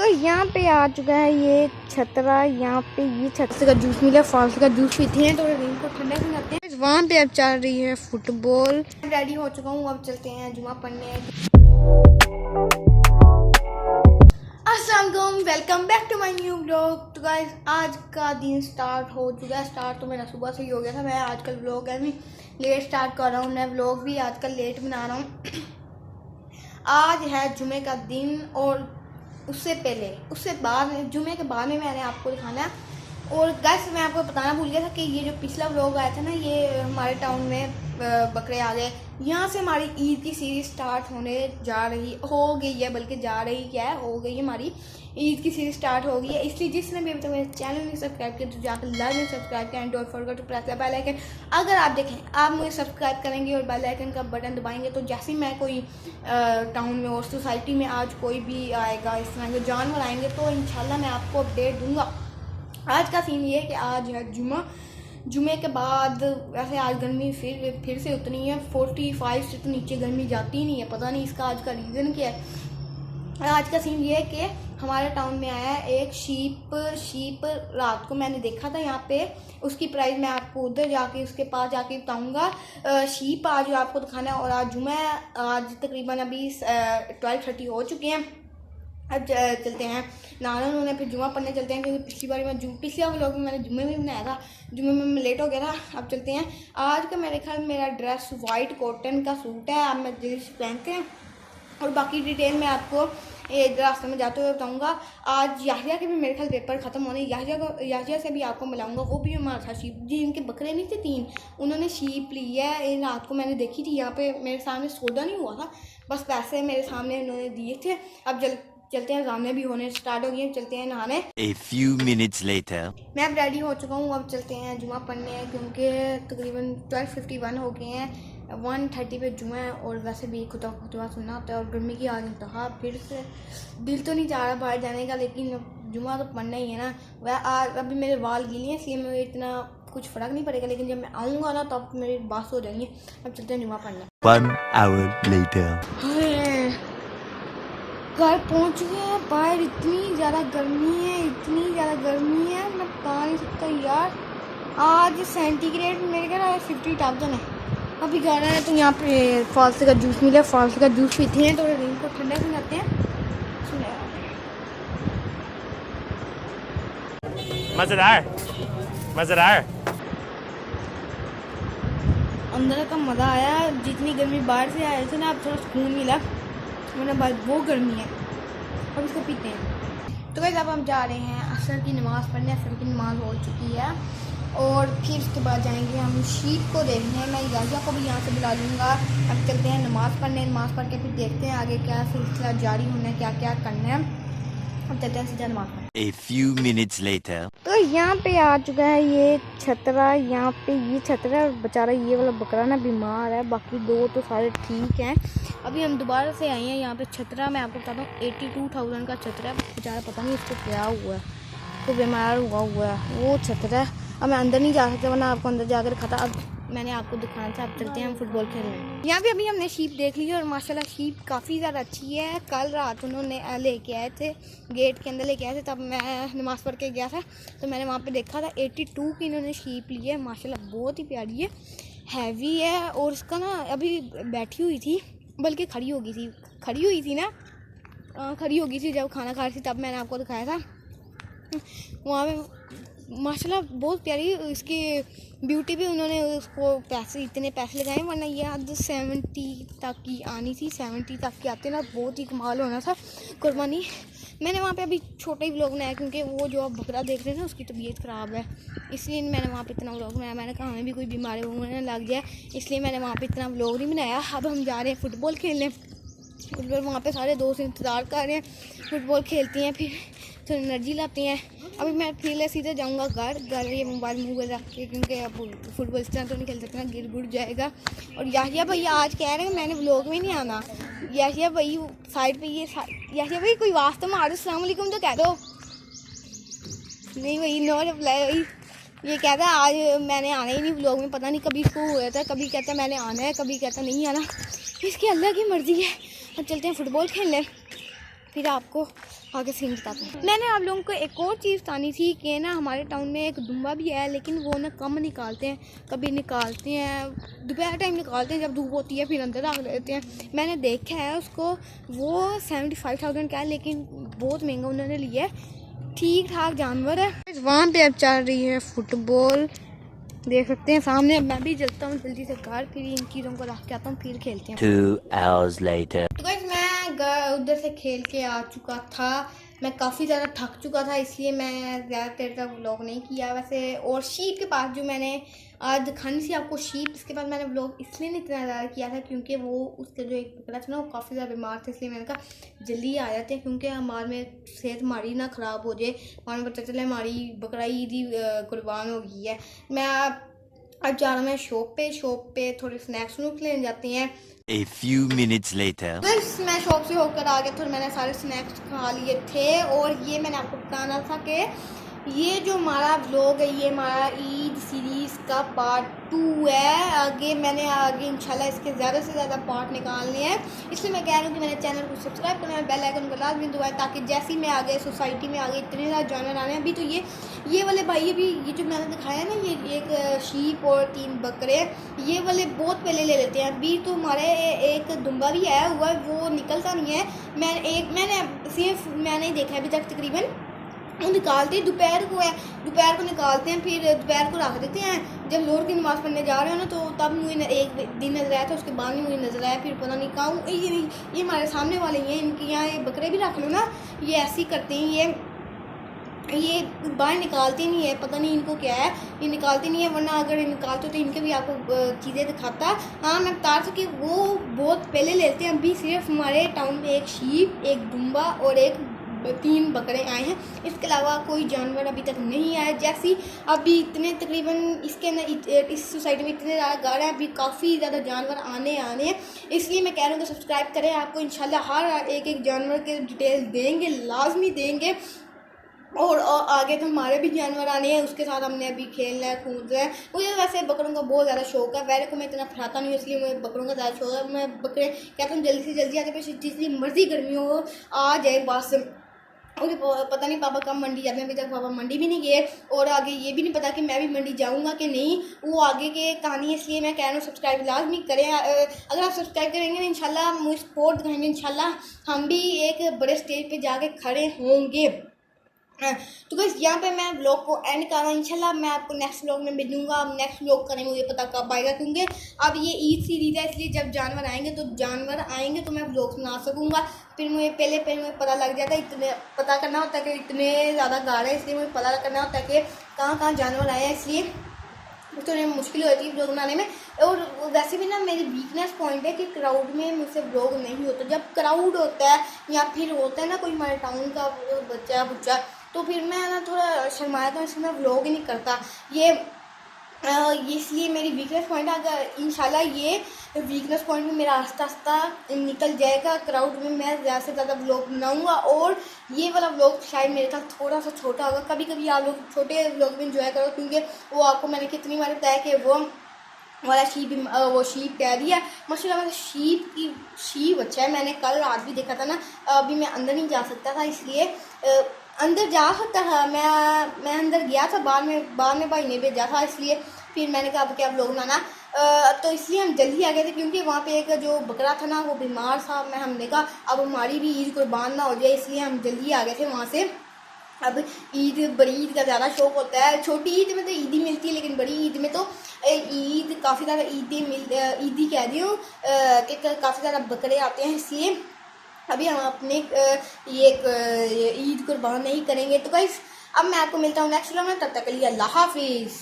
तो यहाँ पे आ चुका है ये छतरा। यहाँ पे ये छतरे का जूस मिला, फॉल्स का जूस पीते हैं, थोड़ा दिन को ठंडा से जाते हैं। वहाँ पे अब चल रही है फुटबॉल। रेडी हो चुका हूँ, अब चलते हैं जुमा पढ़ने। अस्सलाम वालेकुम, welcome back to my new vlog. तो गाइस आज का दिन स्टार्ट हो चुका है। स्टार्ट तो मेरा सुबह से ही हो गया था। मैं आजकल व्लॉग है भी लेट स्टार्ट कर रहा हूँ, मैं व्लॉग भी आजकल लेट बना रहा हूँ। आज है जुमे का दिन और उससे बाद में जुमे के बाद में मैंने आपको दिखाना है। और गाइस मैं आपको बताना भूल गया था कि ये जो पिछला व्लॉग आया था ना, ये हमारे टाउन में बकरे आ गए। यहाँ से हमारी ईद की सीरीज स्टार्ट होने हो गई है, बल्कि जा रही क्या है, हो गई है। हमारी ईद की सीरीज स्टार्ट हो गई है, इसलिए जिसने भी अभी तक मेरे चैनल में सब्सक्राइब किया तो जाकर लाइक में सब्सक्राइब करें। Don't forget to press the bell icon. अगर आप देखें आप मुझे सब्सक्राइब करेंगे और बेल आइकन का बटन दबाएंगे तो जैसे ही मैं कोई टाउन में और सोसाइटी में आज कोई भी आएगा, इस तरह के जानवर आएंगे, तो इंशाल्लाह मैं आपको अपडेट दूंगा। आज का सीन ये है कि आज है जुमे के बाद वैसे आज गर्मी फिर से उतनी है। 45 से तो नीचे गर्मी जाती ही नहीं है, पता नहीं इसका आज का रीज़न क्या है। आज का सीन ये है कि हमारे टाउन में आया है एक शीप रात को मैंने देखा था यहाँ पे। उसकी प्राइस मैं आपको उधर जाके उसके पास जाके बताऊँगा। शीप आज आपको दिखाना है। और आज जुमा है, आज तकरीबन अभी 12:30 हो चुके हैं। अब चलते हैं नहाना उन्होंने, फिर जुमा पढ़ने चलते हैं, क्योंकि पिछली व्लॉग में मैंने जुमे में बनाया था, जुमे में मैं लेट हो गया था। अब चलते हैं। आज का मेरे ख्याल मेरा ड्रेस वाइट कॉटन का सूट है, अब मैं जल्दी से पहनते हैं और बाकी डिटेल मैं आपको रास्ते में जाते हुए बताऊँगा। आज याहिया के भी मेरे ख्याल पेपर ख़त्म होने, याहिया से भी आपको मिलाऊंगा। वो भी हमारा था शीप जी, इनके बकरे नहीं थे 3, उन्होंने शीप ली है। रात को मैंने देखी थी, यहाँ पे मेरे सामने सौदा नहीं हुआ था, बस पैसे मेरे सामने उन्होंने दिए थे। अब चलते हैं, गाने भी होने स्टार्ट हो गए, चलते हैं नहाने। A few minutes later. मैं अब रेडी हो चुका हूँ, अब चलते हैं जुमा पढ़ने, क्योंकि तकरीबन 12:51 हो गए हैं। 1:30 पे जुमा है और वैसे भी खुतबा सुनना होता है और गर्मी की आज इंतहा। फिर से दिल तो नहीं चाह रहा बाहर जाने का, लेकिन जुमा तो पढ़ना ही है ना। वह आज अभी मेरे बाल गीले हैं, इसलिए मुझे इतना कुछ फ़र्क नहीं पड़ेगा, लेकिन जब मैं आऊँगा ना तब मेरी बात हो जाएंगी। अब चलते हैं जुमा पढ़ने। 1 hour later. घर पहुँच गए हैं। बाहर इतनी ज़्यादा गर्मी है, मैं बता नहीं सकता यार। आज सेंटीग्रेड मेरे ख्याल 50,000 है। अभी घर आए तो यहाँ पे फॉल्स का जूस मिला, फॉल्स का जूस पीते हैं, थोड़ा दिन को ठंडा से जाते हैं। मज़ेदार अंदर का मज़ा आया। जितनी गर्मी बाहर से आए थे ना, अब थोड़ा सुकून मिला, वरना बाद वो गर्मी है। अब इसको पीते हैं। तो वैसे अब हम जा रहे हैं असर की नमाज़ पढ़ने। असर की नमाज़ हो चुकी है और फिर उसके बाद जाएंगे हम शीप को देखने। मैं याहिया को भी यहाँ से बुला लूँगा। अब चलते हैं नमाज़ पढ़ने, नमाज़ पढ़ के फिर देखते हैं आगे क्या सिलसिला जारी होना है, क्या क्या करना है। अब चलते हैं सीधा नमाज़ पढ़ने। A few minutes later. तो यहाँ पे आ चुका है ये छतरा। यहाँ पे ये छतरा, बेचारा ये वाला बकरा ना बीमार है, बाकी 2 तो सारे ठीक हैं। अभी हम दोबारा से आए हैं यहाँ पे छतरा। मैं आपको बताता हूँ 82,000 का छतरा, बेचारा पता नहीं इसको क्या हुआ है, तो बीमार हुआ है वो छतरा। अब मैं अंदर नहीं जा सकता, वरना आपको अंदर जाकर खाता। अब मैंने आपको दिखाना था। अब चलते हैं हम फुटबॉल खेलने। यहाँ पे अभी हमने शीप देख ली और माशाल्लाह शीप काफ़ी ज़्यादा अच्छी है। कल रात उन्होंने लेके आए थे, गेट के अंदर लेके आए थे, तब मैं नमाज़ पढ़ के गया था तो मैंने वहाँ पे देखा था 82 की इन्होंने शीप ली है। माशाल्लाह बहुत ही प्यारी है, हैवी है। और इसका ना अभी बैठी हुई थी, बल्कि खड़ी हो गई थी जब खाना खा रही थी, तब मैंने आपको दिखाया था। वहाँ पे माशाल्लाह बहुत प्यारी इसकी ब्यूटी भी। उन्होंने उसको इतने पैसे लगाए, वरना ये आज 70 तक की आनी थी। 70 तक की आते ना, बहुत ही कमाल होना था कुर्बानी। मैंने वहाँ पे अभी छोटा ही व्लॉग बनाया, क्योंकि वो जो आप बकरा देख रहे हैं ना, उसकी तबीयत ख़राब है, इसलिए मैंने वहाँ पे इतना व्लॉग बनाया। मैंने कहा हमें भी कोई बीमारी होने लग जाए, इसलिए मैंने वहाँ पे इतना व्लॉग नहीं बनाया। अब हम जा रहे हैं फुटबॉल खेलने। फुटबॉल वहाँ पे सारे दोस्त इंतज़ार कर रहे हैं, फुटबॉल खेलती हैं, फिर थोड़ी एनर्जी लाती हैं। अभी मैं फिर सीधे जाऊँगा घर ये मोबाइल मुँह रख के, क्योंकि अब फुटबॉल इस तरह तो नहीं खेल सकते ना, गिर जाएगा। और याहिया भाई आज कह रहे हैं मैंने व्लॉग में नहीं आना। याहिया भाई साइड पे याहिया भाई कोई वास्ता मारो, अस्सलाम वालेकुम तो कह दो। नहीं भाई, नो रिप्लाई भाई। ये कहता है आज मैंने आना ही नहीं व्लॉग में, पता नहीं कभी इसको हुआ था, कभी कहता मैंने आना है, कभी कहता नहीं आना, इसकी अल्लाह की मर्ज़ी है। अब चलते हैं फुटबॉल खेलने, फिर आपको आगे सीन बताते हैं। मैंने आप लोगों को एक और चीज़ बतानी थी कि ना हमारे टाउन में एक दुम्बा भी है, लेकिन वो ना कम निकालते हैं, कभी निकालते हैं दोपहर टाइम निकालते हैं जब धूप होती है, फिर अंदर रख देते हैं। मैंने देखा है उसको, वो 75,000 का है, लेकिन बहुत महंगा उन्होंने लिया है। ठीक ठाक जानवर है। वहाँ पे अब चल रही है फुटबॉल, देख सकते हैं सामने। मैं भी चलता हूँ जल्दी से घर, फिर इन चीज़ों को रख के आता हूँ, फिर खेलते हैं। 2 hours later. तो गाइस मैं उधर से खेल के आ चुका था। मैं काफ़ी ज़्यादा थक चुका था, इसलिए मैं ज़्यादा देर तक व्लॉग नहीं किया वैसे। और शीप के पास जो मैंने आज दिखानी थी आपको शीप, इसके बाद मैंने व्लॉग इसलिए नहीं इतना ज़्यादा किया था क्योंकि वो उसके जो एक बकरा था ना, वो काफ़ी ज़्यादा बीमार था, इसलिए मैंने कहा जल्दी आ जाते हैं क्योंकि हमारे में सेहत हमारी ना ख़राब हो जाए। हमारे पता चले हमारी बकरा ईद ही कुर्बान हो गई है। मैं अब जा रहा हूँ शॉप पे थोड़े स्नैक्स लेने जाते हैं। A few minutes later. बस मैं शॉप से होकर आ गया, थोड़े मैंने सारे स्नैक्स खा लिए थे। और ये मैंने आपको बताना था कि ये जो हमारा व्लॉग है, ये हमारा ईद सीरीज़ का पार्ट 2 है। आगे इंशाल्लाह इसके ज़्यादा से ज़्यादा पार्ट निकालने हैं, इसलिए मैं कह रहा हूँ कि मेरे चैनल को सब्सक्राइब करना है, बेल आइकन को लाजमी दबाएं, ताकि जैसे ही मैं आगे सोसाइटी में आगे इतने ज़्यादा जानवर आने हैं। अभी तो ये वाले भाई, अभी ये जो मैंने दिखाया ना, ये एक शीप और 3 बकरे, ये वाले बहुत पहले ले लेते हैं। अभी तो हमारे एक दुम्बा भी आया हुआ है, वो निकलता नहीं है। मैंने देखा है अभी तक तकरीबन। वो निकालते हैं दोपहर को निकालते हैं, फिर दोपहर को रख देते हैं। जब लोर की नमाज़ पढ़ने जा रहे हो ना, तो तब मुझे एक दिन नजर आया था, उसके बाद नहीं मुझे नजर आया, फिर पता नहीं कहाँ। ये हमारे सामने वाले ही हैं, इनके यहाँ ये बकरे भी रख लो ना, ये ऐसे ही करते हैं। ये बाहर निकालते नहीं है, पता नहीं इनको क्या है, ये निकालते नहीं है, वरना अगर ये निकालते तो इनके भी आपको चीज़ें दिखाता। हाँ, मैं बता रहा था कि वो बहुत पहले लेते हैं। अभी सिर्फ हमारे टाउन में एक शीप, एक दुम्बा और 3 बकरे आए हैं, इसके अलावा कोई जानवर अभी तक नहीं आया। जैसी अभी इतने तकरीबन इस सोसाइटी में इतने ज़्यादा गाड़े हैं, अभी काफ़ी ज़्यादा जानवर आने हैं, इसलिए मैं कह रहा हूँ कि सब्सक्राइब करें। आपको इंशाल्लाह हर एक जानवर के डिटेल देंगे, लाजमी देंगे। और आगे तो हमारे भी जानवर आने हैं, उसके साथ हमने अभी खेलना है, कूदना है। मुझे वैसे बकरों का बहुत ज़्यादा शौक है, वैसे को मैं इतना फराता नहीं हूँ, इसलिए मुझे बकरों का ज़्यादा शौक है। मैं बकरे कहता हूँ जल्दी से जल्दी आते, फिर जितनी मर्जी गर्मी हो आ जाए बस। मुझे पता नहीं पापा कब मंडी जाते हैं, अभी तक पापा मंडी भी नहीं गए, और आगे ये भी नहीं पता कि मैं भी मंडी जाऊंगा कि नहीं, वो आगे के कहानी है। इसलिए मैं कह रहा हूँ सब्सक्राइब लाजमी करें। अगर आप सब्सक्राइब करेंगे ना, इंशाल्लाह मुझे सपोर्ट दिखाएंगे, इंशाल्लाह हम भी एक बड़े स्टेज पे जाके खड़े होंगे। तो बस यहाँ पे मैं ब्लॉग को एंड कर रहा हूँ। इंशाल्लाह मैं आपको नेक्स्ट ब्लॉग में मिलूँगा। अब नेक्स्ट ब्लॉग का नहीं मुझे पता कब आएगा, क्योंकि अब ये ईद सीरीज़ है, इसलिए जब जानवर आएंगे तो मैं ब्लॉग सुना सकूँगा। फिर मुझे पहले मुझे पता लग जाता है, इतने पता करना होता है कि इतने ज़्यादा गाड़े, इसलिए मुझे पता करना होता है कि कहाँ जानवर आए हैं, इसलिए तो मुश्किल होती है ब्लॉग बनाने में। और वैसे भी ना मेरी वीकनेस पॉइंट है कि क्राउड में मुझसे ब्लॉग नहीं होता। जब क्राउड होता है या फिर होता है ना कोई हमारे टाउन का बच्चा, तो फिर मैं ना थोड़ा शर्माया, तो इसलिए मैं व्लॉग ही नहीं करता। ये इसलिए मेरी वीकनेस पॉइंट है। अगर इंशाल्लाह ये वीकनेस पॉइंट में मेरा आस्ता निकल जाएगा, क्राउड में मैं ज़्यादा से ज़्यादा व्लॉग बनाऊंगा। और ये वाला व्लॉग शायद मेरे साथ थोड़ा सा छोटा होगा। कभी कभी आप लोग छोटे व्लॉग में इंजॉय करो, क्योंकि वो आपको मैंने कितनी बार बताया कि वो वाला वो शीप कह रही है। माशाल्लाह मैं शीप अच्छा है, मैंने कल रात भी देखा था ना। अभी मैं अंदर नहीं जा सकता था, इसलिए अंदर जा सकता था, मैं अंदर गया था, बाद में भाई ने भेजा था, इसलिए फिर मैंने कहा अब क्या व्लॉग बनाना। तो इसलिए हम जल्दी आ गए थे, क्योंकि वहाँ पे एक जो बकरा था ना, वो बीमार था। हमने कहा अब हमारी भी ईद कुर्बान ना हो जाए, इसलिए हम जल्दी आ गए थे वहाँ से। अब बड़ी ईद का ज़्यादा शौक होता है। छोटी ईद में तो ईद ही मिलती है, लेकिन बड़ी ईद में तो ईद काफ़ी ज़्यादा ईदी कह रही हूँ कि काफ़ी ज़्यादा बकरे आते हैं, इसलिए अभी हम अपने ये ईद कुर्बान नहीं करेंगे। तो गाइस अब मैं आपको मिलता हूँ नेक्स्ट वीडियो में, तब तक के लिए अल्लाह हाफिज़।